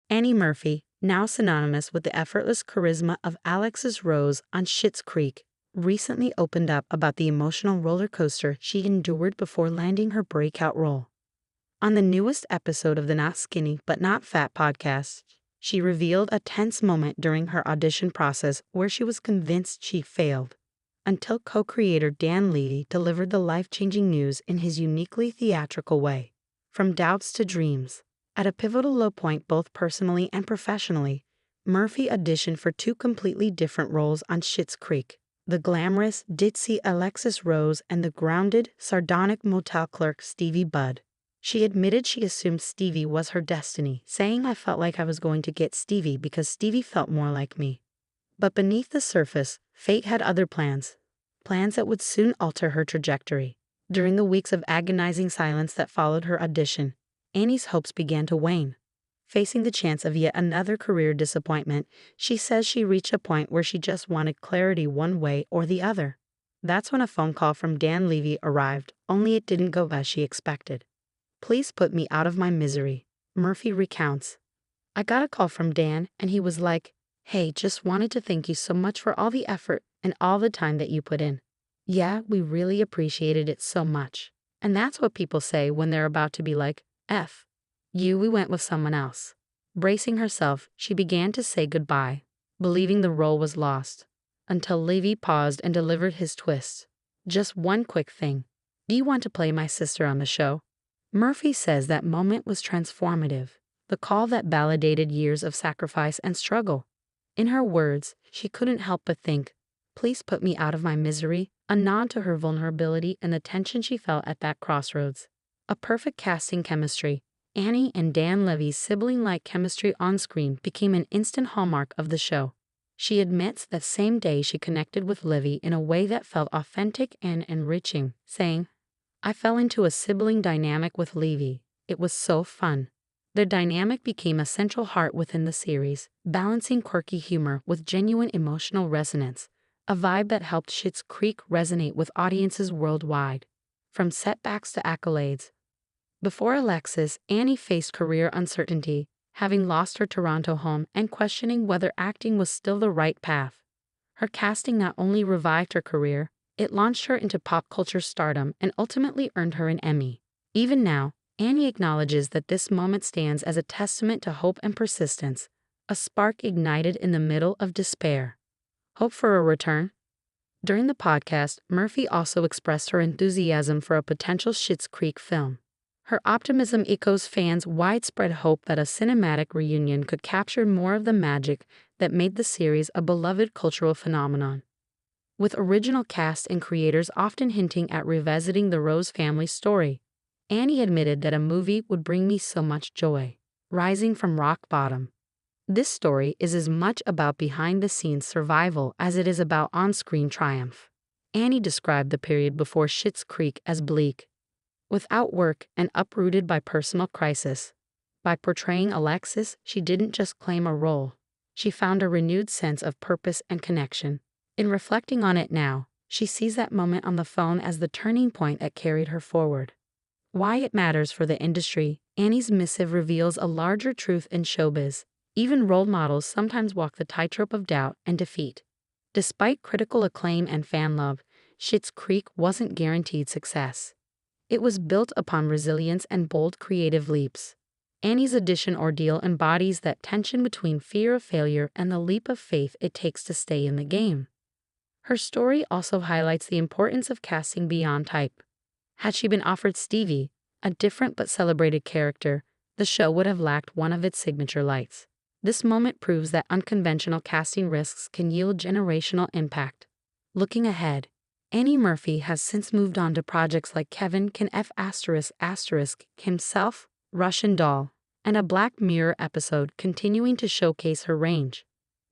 Annie Murphy, now synonymous with the effortless charisma of Alexis Rose on Schitt's Creek, recently opened up about the emotional roller coaster she endured before landing her breakout role. On the newest episode of the Not Skinny But Not Fat podcast, she revealed a tense moment during her audition process where she was convinced she failed, until co-creator Dan Levy delivered the life-changing news in his uniquely theatrical way. From doubts to dreams. At a pivotal low point both personally and professionally, Murphy auditioned for two completely different roles on Schitt's Creek: the glamorous, ditzy Alexis Rose and the grounded, sardonic motel clerk Stevie Budd. She admitted she assumed Stevie was her destiny, saying, "I felt like I was going to get Stevie because Stevie felt more like me." But beneath the surface, fate had other plans that would soon alter her trajectory. During the weeks of agonizing silence that followed her audition, Annie's hopes began to wane. Facing the chance of yet another career disappointment, she says she reached a point where she just wanted clarity one way or the other. That's when a phone call from Dan Levy arrived, only it didn't go as she expected. "Please put me out of my misery," Murphy recounts. "I got a call from Dan, and he was like, 'Hey, just wanted to thank you so much for all the effort and all the time that you put in. Yeah, we really appreciated it so much.'" And that's what people say when they're about to be like, "F you, we went with someone else." Bracing herself, she began to say goodbye, believing the role was lost, until Levy paused and delivered his twist. "Just one quick thing. Do you want to play my sister on the show?" Murphy says that moment was transformative, the call that validated years of sacrifice and struggle. In her words, she couldn't help but think, "Please put me out of my misery," a nod to her vulnerability and the tension she felt at that crossroads. A perfect casting chemistry. Annie and Dan Levy's sibling-like chemistry on screen became an instant hallmark of the show. She admits that same day she connected with Levy in a way that felt authentic and enriching, saying, "I fell into a sibling dynamic with Levy. It was so fun." Their dynamic became a central heart within the series, balancing quirky humor with genuine emotional resonance, a vibe that helped Schitt's Creek resonate with audiences worldwide. From setbacks to accolades. Before Alexis, Annie faced career uncertainty, having lost her Toronto home and questioning whether acting was still the right path. Her casting not only revived her career, it launched her into pop culture stardom and ultimately earned her an Emmy. Even now, Annie acknowledges that this moment stands as a testament to hope and persistence, a spark ignited in the middle of despair. Hope for a return? During the podcast, Murphy also expressed her enthusiasm for a potential Schitt's Creek film. Her optimism echoes fans' widespread hope that a cinematic reunion could capture more of the magic that made the series a beloved cultural phenomenon. With original cast and creators often hinting at revisiting the Rose family story, Annie admitted that a movie would bring me so much joy, rising from rock bottom. This story is as much about behind-the-scenes survival as it is about on-screen triumph. Annie described the period before Schitt's Creek as bleak, without work and uprooted by personal crisis. By portraying Alexis, she didn't just claim a role. She found a renewed sense of purpose and connection. In reflecting on it now, she sees that moment on the phone as the turning point that carried her forward. Why it matters for the industry, Annie's missive reveals a larger truth in showbiz. Even role models sometimes walk the tightrope of doubt and defeat. Despite critical acclaim and fan love, Schitt's Creek wasn't guaranteed success. It was built upon resilience and bold creative leaps. Annie's audition ordeal embodies that tension between fear of failure and the leap of faith it takes to stay in the game. Her story also highlights the importance of casting beyond type. Had she been offered Stevie, a different but celebrated character, the show would have lacked one of its signature lights. This moment proves that unconventional casting risks can yield generational impact. Looking ahead, Annie Murphy has since moved on to projects like Kevin Can F*** himself, Russian Doll, and a Black Mirror episode, continuing to showcase her range.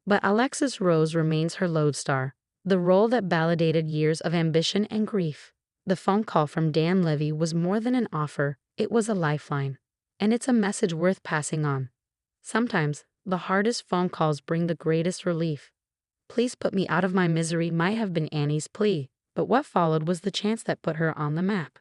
But Alexis Rose remains her lodestar, the role that validated years of ambition and grief. The phone call from Dan Levy was more than an offer, it was a lifeline. And it's a message worth passing on. Sometimes, the hardest phone calls bring the greatest relief. "Please put me out of my misery" might have been Annie's plea, but what followed was the chance that put her on the map.